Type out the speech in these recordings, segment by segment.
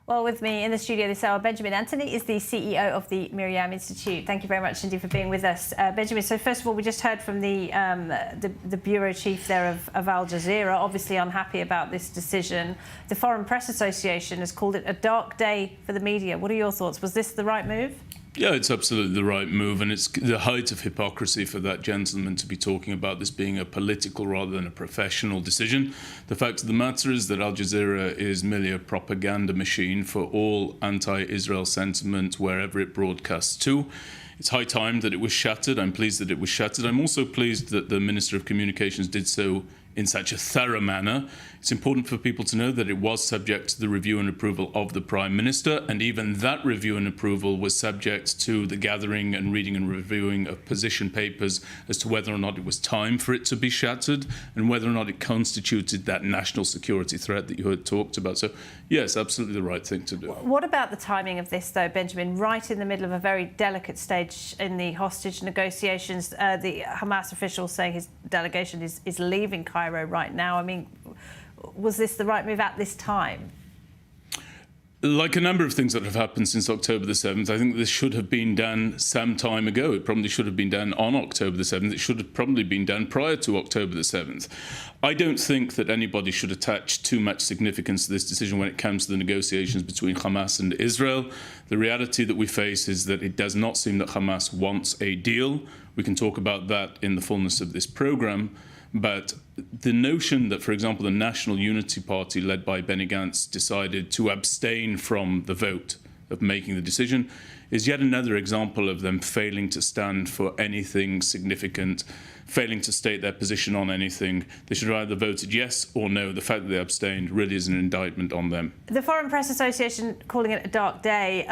Well, with me in the studio this hour, Benjamin Anthony is the CEO of the Miriam Institute. Thank you very much indeed for being with us, Benjamin. So first of all, we just heard from the bureau chief there of Al Jazeera, obviously unhappy about this decision. The Foreign Press Association has called it a dark day for the media. What are your thoughts? Was this the right move? Yeah, it's absolutely the right move, and it's the height of hypocrisy for that gentleman to be talking about this being a political rather than a professional decision. The fact of the matter is that Al Jazeera is merely a propaganda machine for all anti-Israel sentiment wherever it broadcasts to. It's high time that it was shattered. I'm pleased that it was shattered. I'm also pleased that the Minister of Communications did so in such a thorough manner. It's important for people to know that it was subject to the review and approval of the Prime Minister, and even that review and approval was subject to the gathering and reading and reviewing of position papers as to whether or not it was time for it to be shattered and whether or not it constituted that national security threat that you had talked about. So, yes, absolutely the right thing to do. What about the timing of this, though, Benjamin? Right in the middle of a very delicate stage in the hostage negotiations, the Hamas official saying his delegation is leaving Cairo right now. I mean, was this the right move at this time? Like a number of things that have happened since October the 7th, I think this should have been done some time ago. It probably should have been done on October the 7th. It should have probably been done prior to October the 7th. I don't think that anybody should attach too much significance to this decision when it comes to the negotiations between Hamas and Israel. The reality that we face is that it does not seem that Hamas wants a deal. We can talk about that in the fullness of this program. But the notion that, for example, the National Unity Party, led by Benny Gantz, decided to abstain from the vote of making the decision is yet another example of them failing to stand for anything significant, failing to state their position on anything. They should have either voted yes or no. The fact that they abstained really is an indictment on them. The Foreign Press Association calling it a dark day.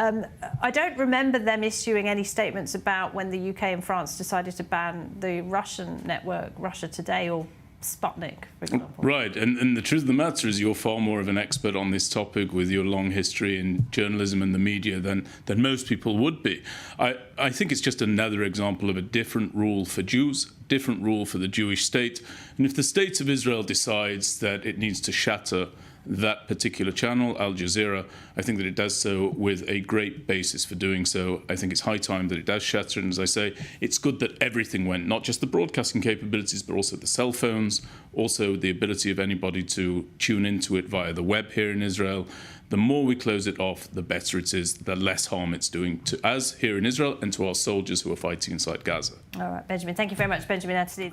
I don't remember them issuing any statements about when the UK and France decided to ban the Russian network, Russia Today, or Sputnik, for example. Right, and the truth of the matter is you're far more of an expert on this topic with your long history in journalism and the media than most people would be. I think it's just another example of a different rule for Jews, different rule for the Jewish state. And if the state of Israel decides that it needs to shatter that particular channel, Al Jazeera, I think that it does so with a great basis for doing so. I think it's high time that it does shatter. And as I say, it's good that everything went, not just the broadcasting capabilities, but also the cell phones, also the ability of anybody to tune into it via the web here in Israel. The more we close it off, the better it is, the less harm it's doing to us here in Israel and to our soldiers who are fighting inside Gaza. All right, Benjamin, thank you very much, Benjamin Anthony.